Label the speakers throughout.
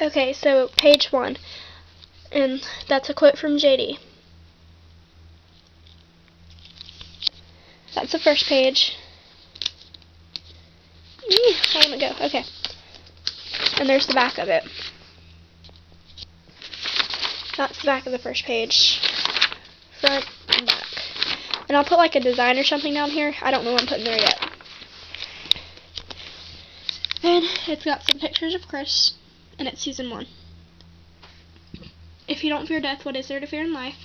Speaker 1: Okay, so page 1, and that's a quote from JD. That's the first page. How did it go? Okay. And there's the back of it. That's the back of the first page. Front and back. And I'll put like a design or something down here. I don't know what I'm putting there yet. Then it's got some pictures of Criss, and it's season 1. If you don't fear death, what is there to fear in life?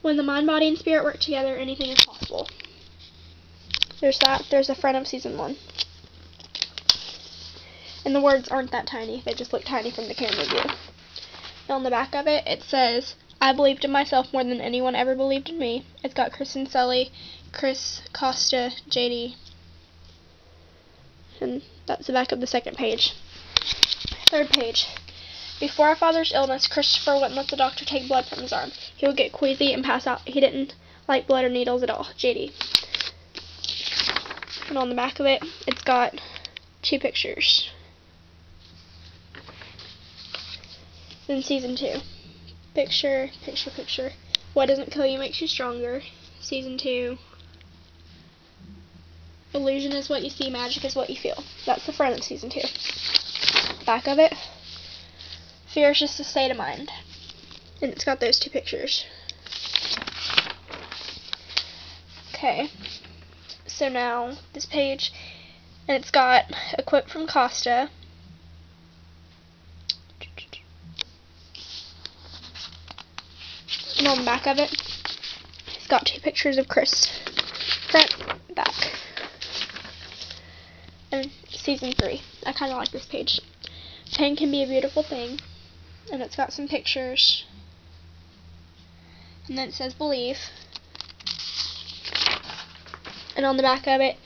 Speaker 1: When the mind, body, and spirit work together, anything is possible. There's that. There's the front of season 1. And the words aren't that tiny. They just look tiny from the camera view. And on the back of it, it says, I believed in myself more than anyone ever believed in me. It's got Criss and Sully, Criss, Costa, JD. And that's the back of the second page. Third page. Before our father's illness, Christopher wouldn't let the doctor take blood from his arm. He would get queasy and pass out. He didn't like blood or needles at all. JD. And on the back of it, it's got 2 pictures. Then season 2. Picture, picture, picture. What doesn't kill you makes you stronger. Season 2. Illusion is what you see, magic is what you feel. That's the front of season 2. Back of it. Fear is just a state of mind. And it's got those 2 pictures. Okay. So now, this page, and it's got a quote from Costa. And on the back of it, it's got 2 pictures of Criss. Front, back. And season 3. I kind of like this page. Pain can be a beautiful thing. And it's got some pictures. And then it says believe. And on the back of it,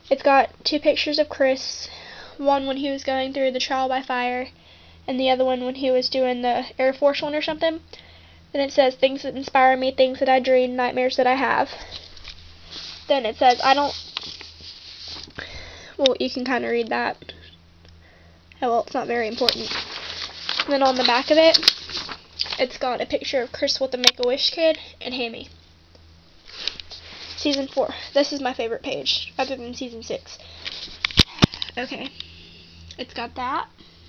Speaker 1: it's got 2 pictures of Criss. One when he was going through the trial by fire, and the other one when he was doing the Air Force one or something. Then it says things that inspire me, things that I dream, nightmares that I have. Then it says well, you can kind of read that. Oh, well, it's not very important. And then on the back of it, it's got a picture of Criss with the Make-A-Wish kid and Hammy. Season 4. This is my favorite page, other than season 6. Okay. It's got that.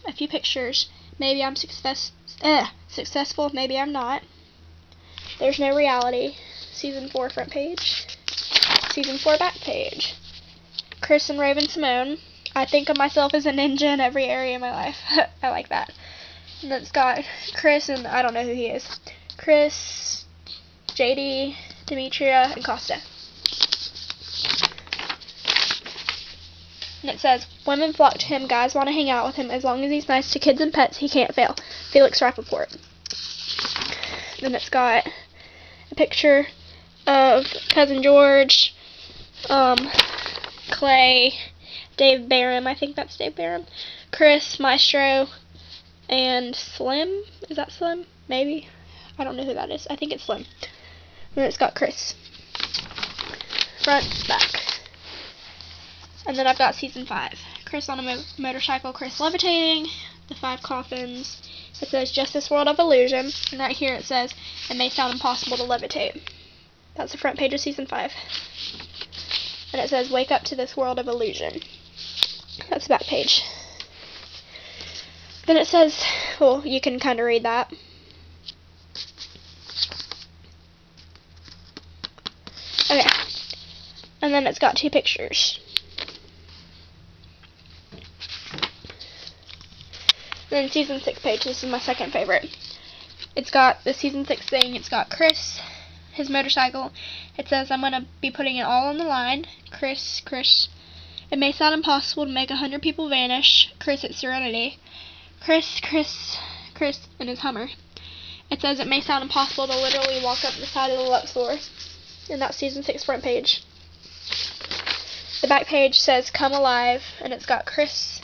Speaker 1: A few pictures. Maybe I'm successful, maybe I'm not. There's no reality. Season 4 front page. Season 4 back page. Criss and Raven Simone. I think of myself as a ninja in every area of my life. I like that. And then it's got Criss and I don't know who he is. Criss, JD, Demetria, and Costa. And it says, women flock to him, guys want to hang out with him. As long as he's nice to kids and pets, he can't fail. Felix Rappaport. Then it's got a picture of Cousin George, Clay, Dave Barham, I think that's Dave Barham, Criss, Maestro, and Slim. Is that Slim? Maybe. I don't know who that is. I think it's Slim. And then it's got Criss. Front, back. And then I've got season 5. Criss on a motorcycle, Criss levitating, the 5 coffins. It says, just this world of illusion. And right here it says, it may sound impossible to levitate. That's the front page of season 5. And it says, wake up to this world of illusion. That's the back page. Then it says, well, you can kind of read that. Okay. And then it's got 2 pictures. Then season 6 page, this is my second favorite. It's got the season 6 thing. It's got Criss, his motorcycle. It says, I'm going to be putting it all on the line. Criss, Criss. It may sound impossible to make 100 people vanish. Criss at Serenity. Criss, Criss, Criss in his Hummer. It says it may sound impossible to literally walk up the side of the Luxor. And that's season 6 front page. The back page says come alive, and it's got Criss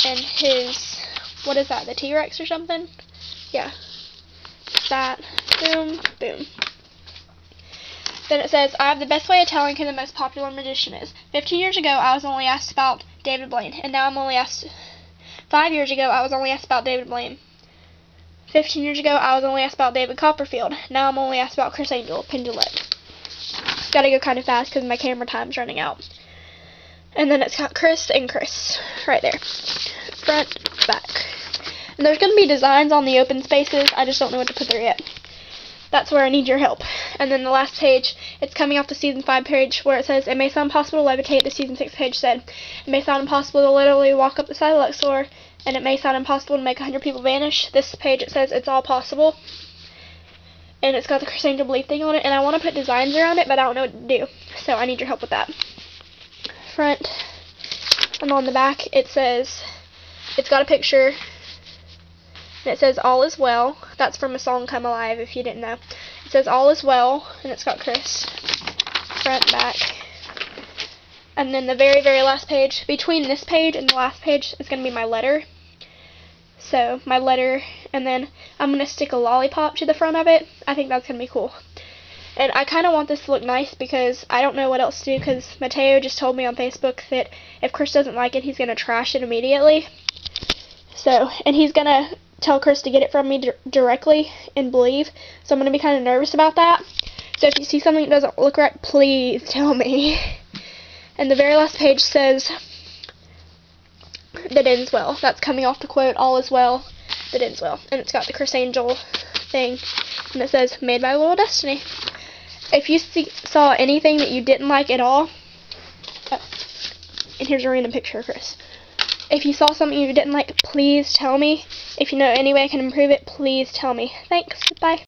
Speaker 1: and his, what is that, the T-Rex or something? Yeah. That. Boom, boom. Then it says, I have the best way of telling who the most popular magician is. 15 years ago, I was only asked about David Blaine. And now I'm only asked, 5 years ago, I was only asked about David Blaine. 15 years ago, I was only asked about David Copperfield. Now I'm only asked about Criss Angel, Pendulette. Gotta go kind of fast because my camera time's running out. And then it's got Criss and Criss right there. Front, back. And there's going to be designs on the open spaces. I just don't know what to put there yet. That's where I need your help. And then the last page, it's coming off the Season 5 page where it says, it may sound impossible to levitate. The Season 6 page said, it may sound impossible to literally walk up the side of the Luxor, and it may sound impossible to make 100 people vanish. This page, it says, it's all possible. And it's got the Criss Angel Believe thing on it, and I want to put designs around it, but I don't know what to do. So I need your help with that. Front, and on the back, it says, it's got a picture. And it says, all is well. That's from a song, Come Alive, if you didn't know. It says, all is well, and it's got Criss. Front, back. And then the very, very last page, between this page and the last page, is going to be my letter. So, my letter, and then I'm going to stick a lollipop to the front of it. I think that's going to be cool. And I kind of want this to look nice because I don't know what else to do, because Mateo just told me on Facebook that if Criss doesn't like it, he's going to trash it immediately. So, and he's going to tell Criss to get it from me directly and Believe. So I'm going to be kind of nervous about that. So if you see something that doesn't look right, please tell me. And the very last page says, that ends well. That's coming off the quote, all is well, that ends well. And it's got the Criss Angel thing. And it says, made by Little Destiny. If you saw anything that you didn't like at all, and here's a random picture of Criss. If you saw something you didn't like, please tell me. If you know any way I can improve it, please tell me. Thanks. Bye.